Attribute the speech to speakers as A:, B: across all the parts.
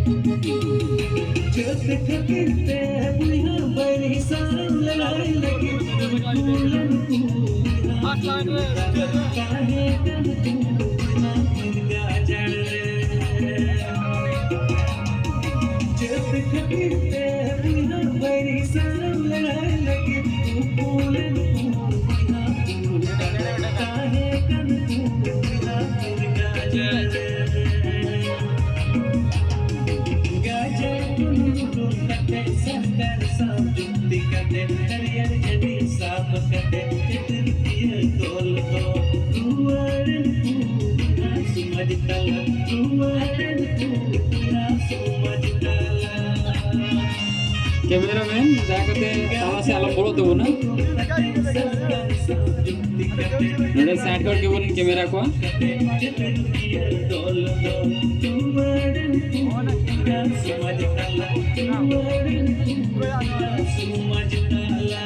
A: जोत खतीते बुढ़िया बड़ी सारम लड़ाई लगी फूलन फूला काहे कन तू ना मुर्गा जड़ जोत खतीते बुढ़िया बड़ी सारम लड़ाई लगी फूलन फूला काहे कन तू ना मुर्गा जड़ सरकार संजुक्ति कटे हरियर जड़ी साफ कटे तृतीय तोल दो रुआरन पूरा समझ कला रुआरन पूरा समझ कला
B: कैमरामैन जाकते तावा से अलग बोलो तो ना
A: सरकार संजुक्ति कटे
B: इधर साइड करके बोल कैमरा को
A: तृतीय तोल दो रुआरन पूरा समझ कला रुआरन पूरा समझ कला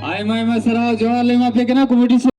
B: ay may masarap jual lima pekena komedi